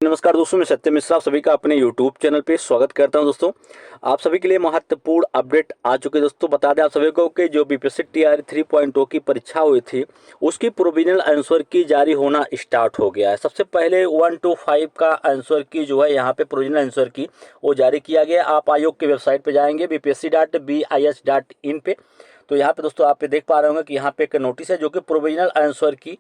नमस्कार दोस्तों, मैं सत्य मिश्रा आप सभी का अपने YouTube चैनल पे स्वागत करता हूं। दोस्तों, आप सभी के लिए महत्वपूर्ण अपडेट आ चुके हैं। दोस्तों, बता दें आप सभी को कि जो बीपीएससी टीआरई 3.0 की परीक्षा हुई थी उसकी प्रोविजनल आंसर की जारी होना स्टार्ट हो गया है। सबसे पहले 1 to 5 का आंसर की जो है यहाँ पे प्रोविजनल आंसर की वो जारी किया गया। आप आयोग की वेबसाइट पे जाएंगे bpsc.bis.in पे, तो यहाँ पे दोस्तों आप देख पा रहे होंगे कि यहाँ पे एक नोटिस है जो कि प्रोविजनल आंसर की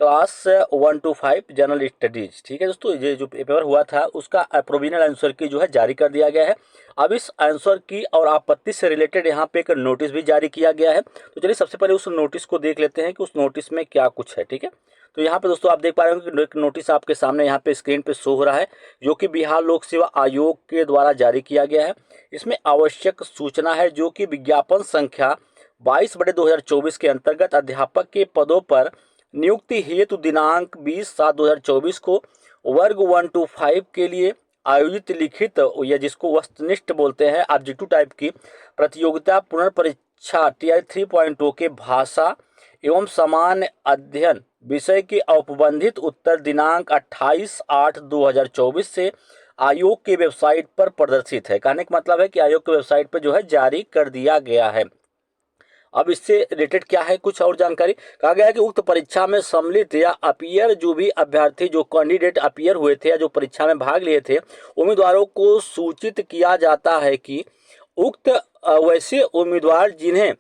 क्लास 1 to 5 जनरल स्टडीज। ठीक है दोस्तों, ये जो पेपर हुआ था उसका प्रोविजनल आंसर की जो है जारी कर दिया गया है। अब इस आंसर की और आपत्ति से रिलेटेड यहाँ पे एक नोटिस भी जारी किया गया है। तो चलिए सबसे पहले उस नोटिस को देख लेते हैं कि उस नोटिस में क्या कुछ है। ठीक है, तो यहाँ पे दोस्तों आप देख पा रहे हो कि एक नोटिस आपके सामने यहाँ पे स्क्रीन पे शो हो रहा है जो कि बिहार लोक सेवा आयोग के द्वारा जारी किया गया है। इसमें आवश्यक सूचना है जो कि विज्ञापन संख्या 22/2024 के अंतर्गत अध्यापक के पदों पर नियुक्ति हेतु दिनांक 20/7/2024 को वर्ग 1 to 5 के लिए आयोजित लिखित या जिसको वस्तुनिष्ठ बोलते हैं ऑब्जेक्टिव टाइप की प्रतियोगिता पुनर्परीक्षा टीआरई 3.0 के भाषा एवं समान अध्ययन विषय के औपबंधित उत्तर दिनांक 28/8/2024 से आयोग की वेबसाइट पर प्रदर्शित है। कहने का मतलब है कि आयोग की वेबसाइट पर जो है जारी कर दिया गया है। अब इससे रिलेटेड क्या है, कुछ और जानकारी कहा गया है कि उक्त परीक्षा में सम्मिलित या अपीयर जो भी अभ्यर्थी जो कैंडिडेट अपीयर हुए थे या जो परीक्षा में भाग लिए थे उम्मीदवारों को सूचित किया जाता है कि उक्त वैसे उम्मीदवार जिन्हें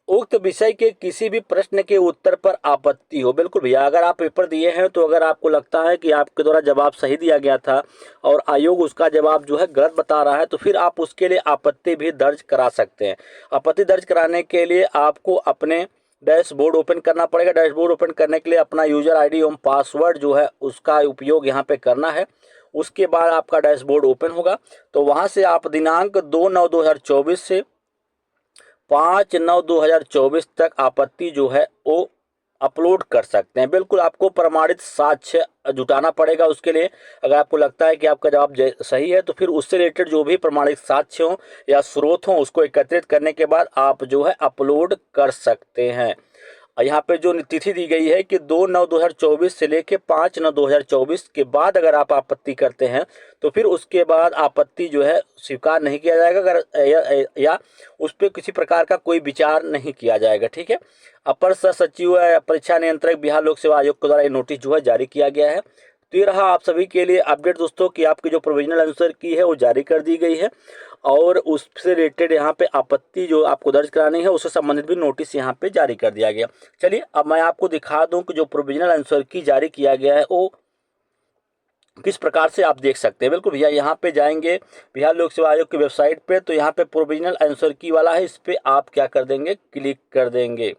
उक्त विषय के किसी भी प्रश्न के उत्तर पर आपत्ति हो। बिल्कुल भैया, अगर आप पेपर दिए हैं तो अगर आपको लगता है कि आपके द्वारा जवाब सही दिया गया था और आयोग उसका जवाब जो है गलत बता रहा है तो फिर आप उसके लिए आपत्ति भी दर्ज करा सकते हैं। आपत्ति दर्ज कराने के लिए आपको अपने डैशबोर्ड ओपन करना पड़ेगा। डैशबोर्ड ओपन करने के लिए अपना यूजर आईडी एवं पासवर्ड जो है उसका उपयोग यहाँ पे करना है। उसके बाद आपका डैशबोर्ड ओपन होगा तो वहाँ से आप दिनांक 2/9/2024 से 5/9/2024 तक आपत्ति जो है वो अपलोड कर सकते हैं। बिल्कुल आपको प्रमाणित साक्ष्य जुटाना पड़ेगा उसके लिए। अगर आपको लगता है कि आपका जवाब सही है तो फिर उससे रिलेटेड जो भी प्रमाणित साक्ष्य हो या स्रोत हो उसको एकत्रित करने के बाद आप जो है अपलोड कर सकते हैं। यहाँ पे जो तिथि दी गई है कि 2/9/2024 से लेके 5/9/2024 के बाद अगर आप आपत्ति करते हैं तो फिर उसके बाद आपत्ति जो है स्वीकार नहीं किया जाएगा अगर या उस पर किसी प्रकार का कोई विचार नहीं किया जाएगा। ठीक है, अपर सचिव परीक्षा नियंत्रक बिहार लोक सेवा आयोग के द्वारा ये नोटिस जो है जारी किया गया है। तो ये रहा आप सभी के लिए अपडेट दोस्तों कि आपकी जो प्रोविजनल आंसर की है वो जारी कर दी गई है और उससे रिलेटेड यहाँ पे आपत्ति जो आपको दर्ज करानी है उससे संबंधित भी नोटिस यहाँ पे जारी कर दिया गया। चलिए अब मैं आपको दिखा दूं कि जो प्रोविजनल आंसर की जारी किया गया है वो किस प्रकार से आप देख सकते हैं। बिल्कुल भैया, यहाँ पे जाएंगे बिहार लोक सेवा आयोग की वेबसाइट पे तो यहाँ पे प्रोविजनल आंसर की वाला है, इस पे आप क्या कर देंगे, क्लिक कर देंगे।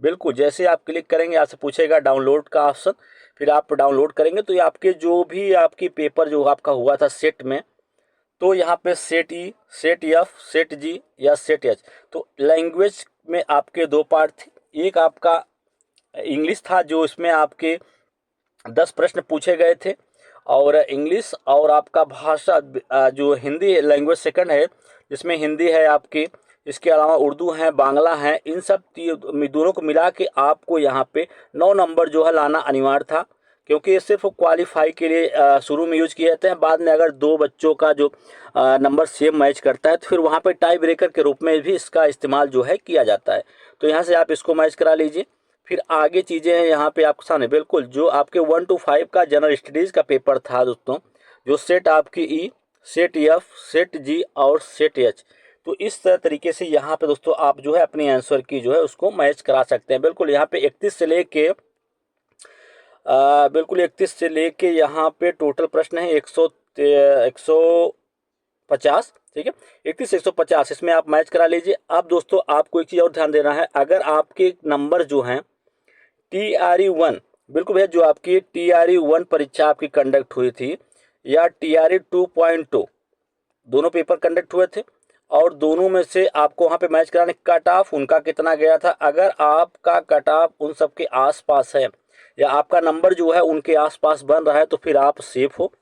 बिल्कुल जैसे आप क्लिक करेंगे आपसे पूछेगा डाउनलोड का ऑप्शन, फिर आप डाउनलोड करेंगे तो ये आपके जो भी आपकी पेपर जो आपका हुआ था सेट में तो यहाँ पे set E, set F, set G या सेट एच, तो लैंग्वेज में आपके दो पार्ट थे। एक आपका इंग्लिश था जो इसमें आपके 10 प्रश्न पूछे गए थे और इंग्लिश और आपका भाषा जो हिंदी लैंग्वेज सेकंड है जिसमें हिंदी है आपकी, इसके अलावा उर्दू है, बांग्ला है, इन सब दोनों को मिला के आपको यहाँ पे 9 नंबर जो है लाना अनिवार्य था क्योंकि ये सिर्फ क्वालिफाई के लिए शुरू में यूज किए जाते हैं। बाद में अगर दो बच्चों का जो नंबर सेम मैच करता है तो फिर वहाँ पे टाई ब्रेकर के रूप में भी इसका इस्तेमाल जो है किया जाता है। तो यहाँ से आप इसको मैच करा लीजिए। फिर आगे चीज़ें हैं यहाँ पे आपके सामने। बिल्कुल जो आपके 1 to 5 का जनरल स्टडीज का पेपर था दोस्तों, जो सेट आपकी ई, सेट एफ, सेट जी और सेट एच, तो इस तरीके से यहाँ पे दोस्तों आप जो है अपनी आंसर की जो है उसको मैच करा सकते हैं। बिल्कुल यहाँ पे 31 से लेके बिल्कुल 31 से लेके यहाँ पे टोटल प्रश्न है 150। ठीक है, 31 से 150 इसमें आप मैच करा लीजिए। अब दोस्तों आपको एक चीज़ और ध्यान देना है, अगर आपके नंबर जो हैं टीआरई 1, बिल्कुल भैया जो आपकी टीआरई 1 परीक्षा आपकी कंडक्ट हुई थी या टीआरई 2.2 दोनों पेपर कंडक्ट हुए थे और दोनों में से आपको वहाँ पे मैच कराने कट ऑफ उनका कितना गया था। अगर आपका कट ऑफ उन सब के आसपास है या आपका नंबर जो है उनके आसपास बन रहा है तो फिर आप सेफ हो,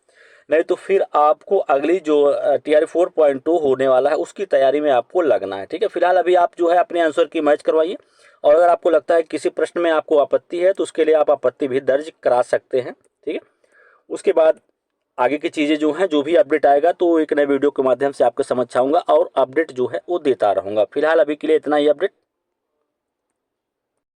नहीं तो फिर आपको अगली जो टीआरई 4.2 होने वाला है उसकी तैयारी में आपको लगना है। ठीक है, फिलहाल अभी आप जो है अपने आंसर की मैच करवाइए और अगर आपको लगता है किसी प्रश्न में आपको आपत्ति है तो उसके लिए आप आपत्ति भी दर्ज करा सकते हैं। ठीक है, उसके बाद आगे की चीज़ें जो हैं, जो भी अपडेट आएगा तो एक नए वीडियो के माध्यम से आपके समझ आऊँगा और अपडेट जो है वो देता रहूँगा। फिलहाल अभी के लिए इतना ही अपडेट।